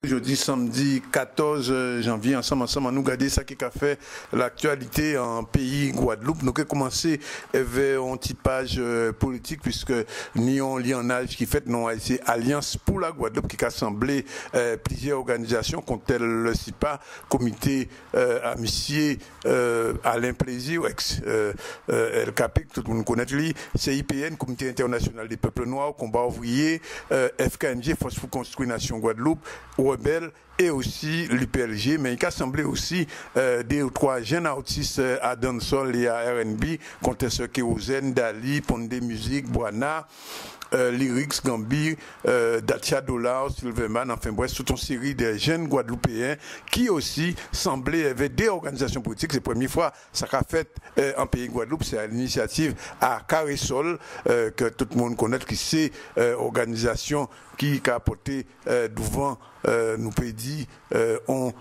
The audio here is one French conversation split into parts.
Jeudi, samedi 14 janvier, ensemble, nous regarder ça qui a fait l'actualité en pays Guadeloupe. Nous avons commencé avec un petit page politique, puisque nous avons un lionnage qui fait non c'est Alliance pour la Guadeloupe qui a assemblé plusieurs organisations, comme tel le CIPA, Comité Amitié Alain Plaisir, LKP, tout le monde connaît lui, CIPN, Comité International des Peuples Noirs, Combat Ouvrier, FKNG, Force pour Construire Nation Guadeloupe, Rebelle et aussi l'UPLG, mais il a semblé aussi des ou trois jeunes artistes à dancehall et à R&B, Contesseur Kérosène, Dali, Pondé Musique, Boana, Lyrics, Gambi, Dacia Dollar, Silverman, enfin bref, toute une série de jeunes Guadeloupéens qui aussi semblaient avec des organisations politiques. C'est la première fois ça qu'a fait en pays Guadeloupe, c'est l'initiative à Carré-Sol, que tout le monde connaît, qui c'est organisation qui a apporté devant nous peut dire en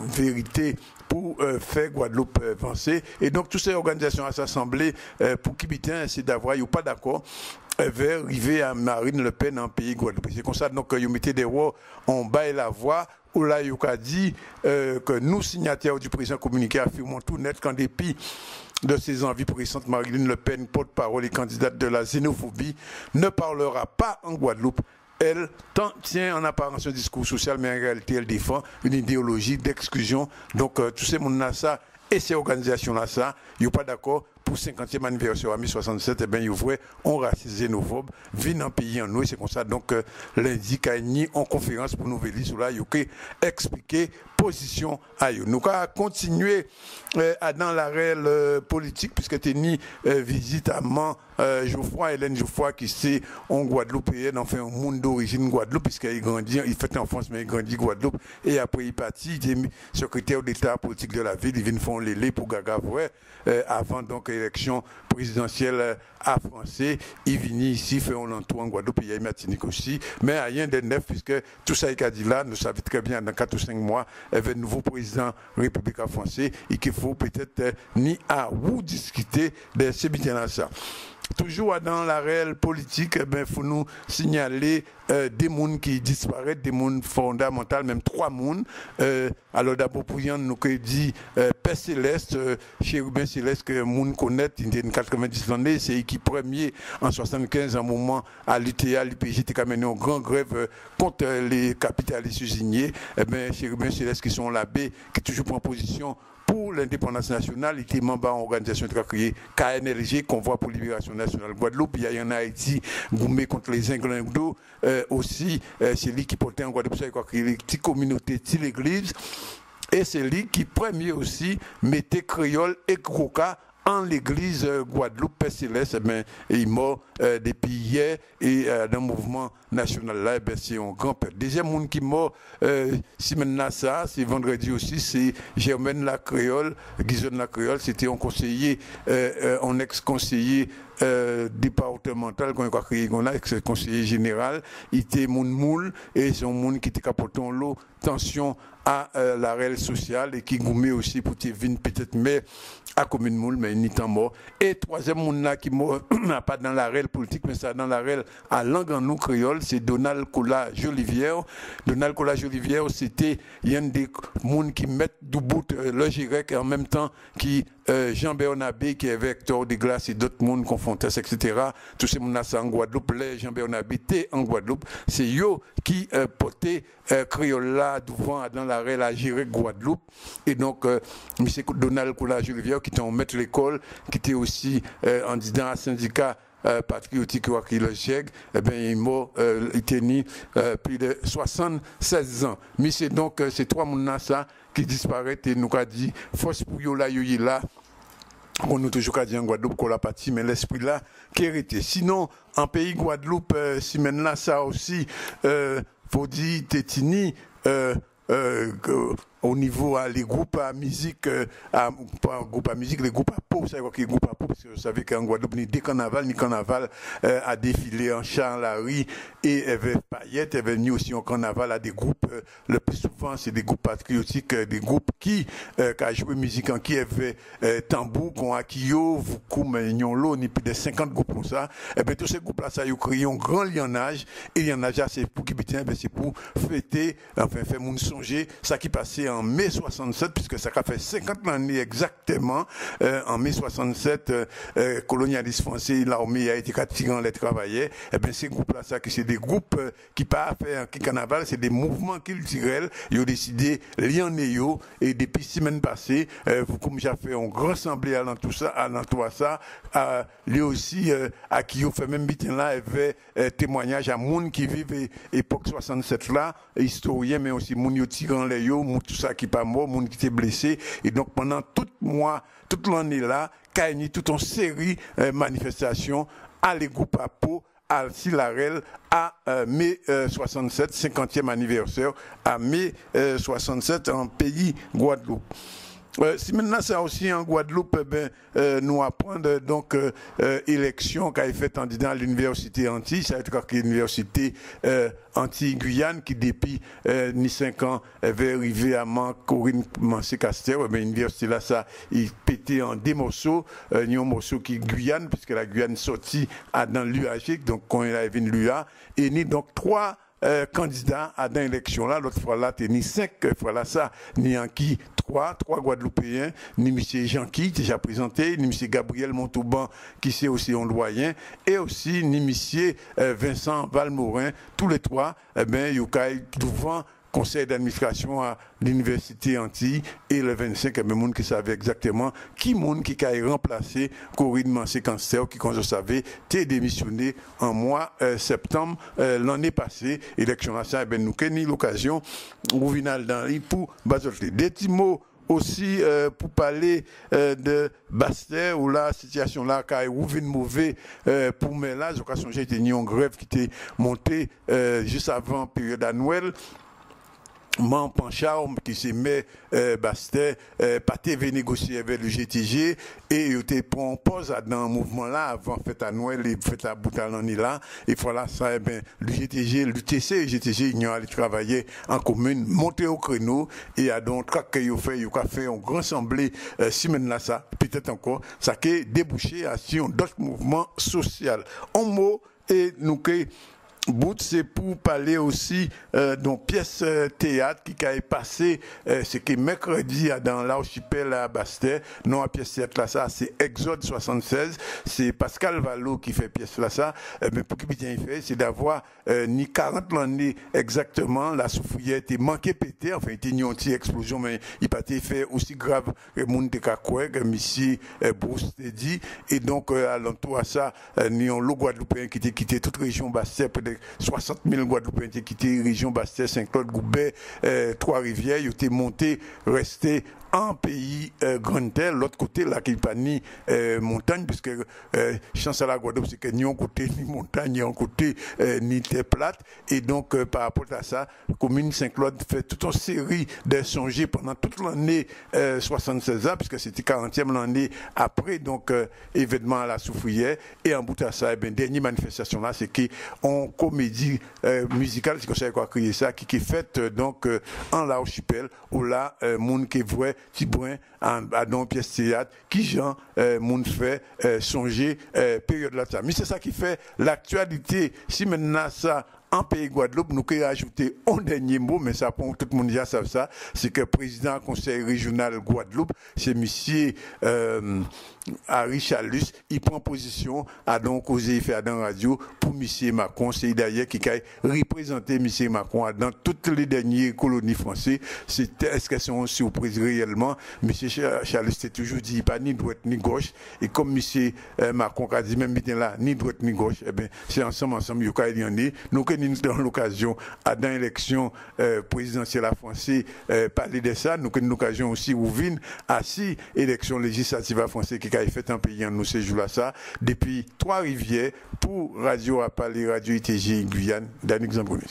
vérité pour faire Guadeloupe avancer. Et donc toutes ces organisations à s'assembler pour qui c'est d'avoir, ils pas d'accord vers arriver à Marine Le Pen en pays Guadeloupe. C'est comme ça donc ils mettaient des voix en bas et la voix où là il a dit que nous signataires du président communiqué affirmons tout net qu'en dépit de ses envies pressantes, Marine Le Pen, porte-parole et candidate de la xénophobie, ne parlera pas en Guadeloupe. Elle tient en apparence un discours social, mais en réalité, elle défend une idéologie d'exclusion. Donc, tous ces mondes-là, ça, et ces organisations-là, ça, ils ne sont pas d'accord pour le 50e anniversaire à 1967, eh bien, ils voient on raciste xénophobe, viennent en pays en nous, et c'est comme ça. Donc, lundi, Kaini, en conférence pour Nouvelle Liste, là, il y a expliquer position à eux. Nous allons continuer dans la réelle politique, puisque tu ni visite à Geoffroy, Hélène Geoffroy, qui c'est en Guadeloupéenne, enfin, un monde d'origine Guadeloupe, puisqu'il grandit, il fait en France, mais il grandit Guadeloupe, et après, il partit, il est secrétaire d'État politique de la ville, il vient faire l'élé pour Gagavoué, avant donc l'élection présidentielle à Français, il vient ici, fait un entour en Guadeloupe, il y a une Martinique aussi, mais rien de neuf, puisque tout ça est dit là, nous savons très bien, dans 4 ou 5 mois, avec le nouveau président républicain français, et qu'il faut peut-être ni à vous discuter de ces biens-là. Toujours dans la réelle politique, il faut nous signaler des mondes qui disparaissent, des mondes fondamentaux, même 3 mondes. Alors d'abord pour Yann, nous avons dit Père Céleste, Chérubin Céleste, que monde connaît, il est 90 années, c'est l'équipe premier en 75, un moment à l'UTA, l'UPJ, qui a mené une grande grève contre les capitalistes usiniers. Chérubin Céleste qui sont l'abbé, qui toujours prend position pour l'indépendance nationale, il était membre d'une organisation qui a créé KNLG, Convoi pour Libération Nationale Guadeloupe. Il y a en Haïti, Goumé contre les Inglindos, aussi, c'est lui qui portait en Guadeloupe, il a créé les petites communautés, l'église. Et c'est lui qui, premier aussi, mettait créole et croca en l'église Guadeloupe Père Céleste, il est mort depuis hier et dans le mouvement national là, c'est un grand-père. Deuxième monde qui est mort, si maintenant ça, c'est vendredi aussi, c'est Germaine Lacréole, Guizone Lacréole, c'était un conseiller, un ex-conseiller départemental qu'on a créé, ex-conseiller général, il était mon moule et c'est un monde qui était capoté en l'eau, tension à la réelle sociale et qui goumait aussi pour te venir peut-être mais à commune moule mais il n'est pas mort. Et troisième monde là qui mort pas dans la réelle politique mais ça dans la réelle à langue en nous créole, c'est Donald Cola Jolivière. Donald Cola Jolivière, c'était un des monde qui mettent du bout le Girec et en même temps qui Jean-Bernard Bé qui est vecteur de glace et d'autres mondes confrontés, etc. Tous ces mondes là en Guadeloupe, les Jean-Bernard Bé en Guadeloupe, c'est eux qui portaient créole là devant dans la réelle à gérer Guadeloupe. Et donc, M. Donald Cola Jolivière qui était en maître l'école, qui était aussi en disant à syndicat patriotique qui le chèque, il est mort, il tenait plus de 76 ans. Mais c'est donc ces 3 mondes-là qui disparaissent et nous a dit, force pour yo là, on nous toujours dit en Guadeloupe qu'on l'a parti, mais l'esprit là qui est resté. Sinon, en pays Guadeloupe, si maintenant ça aussi, faut dire, Tétini, au niveau les groupes à musique, pas groupe à musique, les groupes à peau, ça veut dire que les groupes à peau, parce que vous savez qu'en Guadeloupe, ni carnaval a défilé en chant la rue et avait paillettes, avait venu aussi en carnaval à des groupes, le plus souvent c'est des groupes patriotiques, des groupes qui ont joué musique en qui avait tambour, qu'on a kio, voukoum, nyonlo, ni plus de 50 groupes comme ça. Et bien tous ces groupes-là, ça a créé un grand lionnage, et lionnage c'est pour qui c'est pour fêter, enfin faire moun songer, ça qui passait en mai 67, puisque ça a fait 50 années exactement, en mai 67, colonialiste français, l'armée a été tirant les travailleurs, et bien ces groupes-là, ça, c'est des groupes qui pas faire un carnaval, c'est des mouvements culturels, ils ont décidé, lier et depuis semaines passées, vous, comme j'ai fait un grand assemblée à tout ça, lui aussi, à qui on fait même bitin là, il y avait témoignage à moun qui vivent époque 67 là, historien, mais aussi moun yo tirant les yo, moun tout ça qui pas mort, moun qui était blessé, et donc pendant tout mois, toute l'année là, Kaini, toute une série de manifestations à l'égout Papo, à Silarel, à mai 67, 50e anniversaire, à mai 67 en pays Guadeloupe. Si maintenant c'est aussi en Guadeloupe, nous apprendre donc élection qui a été faite en disant à l'université Antilles, ça va être l'université Antilles-Guyane qui depuis ni 5 ans avait arrivé à Corinne Mancé-Castel, l'université là ça il pétait en des morceaux, il y a un morceau qui est Guyane puisque la Guyane sortit dans l'UAG, donc quand il arrive l'UA, et ni donc 3 candidats à dans l'élection là, l'autre fois là, ni 5 fois là ça, ni en qui 3 Guadeloupéens, ni M. Jean-Qui, déjà présenté, ni M. Gabriel Montauban, qui c'est aussi un doyen, et aussi ni M. Vincent Valmorin, tous les 3, eh bien, ils ont devant conseil d'administration à l'université Antilles et le 25, il y a monde qui savait exactement qui a remplacé Corinne Mancé-Cancer, qui, comme vous savez, a démissionné en mois septembre l'année passée. Élection là, ça, nous avons l'occasion, au final, pour basoter. Des petits mots aussi pour parler de Bastère, où la situation là qui est mauvais pour moi là, j'ai été en grève qui était montée juste avant la période annuelle. Man Panchard qui se met Bastère pas TV négocier avec le GTG et il était pour pause dans le mouvement là avant fête à Noël et fête à Boutalani là et voilà ça ben le GTG l'UTC et GTG ils ont allé travailler en commune monter au créneau et a donc traque qu'il a fait un grand assemblée semaine là ça peut-être encore ça qui débouché à sur d'autres mouvements sociaux en mot et nous que bout c'est pour parler aussi d'une pièce théâtre qui a passé c'est que mercredi dans l'archipel à Bastère non la pièce théâtre là ça c'est Exode 76 c'est Pascal Vallot qui fait pièce là ça mais pour qu'il bien fait c'est d'avoir ni 40 l'année exactement la souffrière était manqué pété enfin il y a une petite explosion mais il pas été fait aussi grave que monde de Kakoué que monsieur Bruce dit et donc alentour à ça ni on le Guadeloupéen qui était quitté toute région Bastère 60 000 Guadeloupéens qui ont quitté la région Bastère, Saint-Claude, Goubet, Trois-Rivières, ils ont été montés, restés en pays Grande-Terre, l'autre côté, là, qui n'est pas ni montagne, puisque chance à la Guadeloupe, c'est que ni un côté, ni montagne, ni un côté, ni terre plate. Et donc, par rapport à ça, la commune Saint-Claude fait toute une série de songes pendant toute l'année 76 ans, puisque c'était 40e l'année après, donc, événement à la Soufrière. Et en bout de ça, dernière manifestation là, c'est qu'on comédie musicale, c'est comme ça qu'on a créé ça, qui est faite, donc, en l'archipel, où là, monde qui voit, Tibouin à dans pièce théâtre qui Jean moun fait songer période là ça mais c'est ça qui fait l'actualité si maintenant ça en pays Guadeloupe, nous pouvons ajouter un dernier mot, mais ça pour tout le monde déjà savent ça, c'est que le président du conseil régional Guadeloupe, c'est monsieur Harry Chalus, il prend position à donc causer faire dans la radio pour monsieur Macron, c'est d'ailleurs qui a représenté monsieur Macron dans toutes les dernières colonies françaises. Est-ce qu'elles sont surprises réellement? Monsieur Chalus s'est toujours dit pas ni droite ni gauche, et comme monsieur Macron a dit même là ni droite ni gauche, eh bien c'est ensemble il y en a. Nous dans l'occasion à dans l'élection présidentielle à français parler de ça nous avons l'occasion aussi où vient à 6 élections législatives à français qui a fait en pays en nous ces jours là ça depuis Trois-Rivières pour Radio à parler Radio ITG Guyane Danick Zambroni.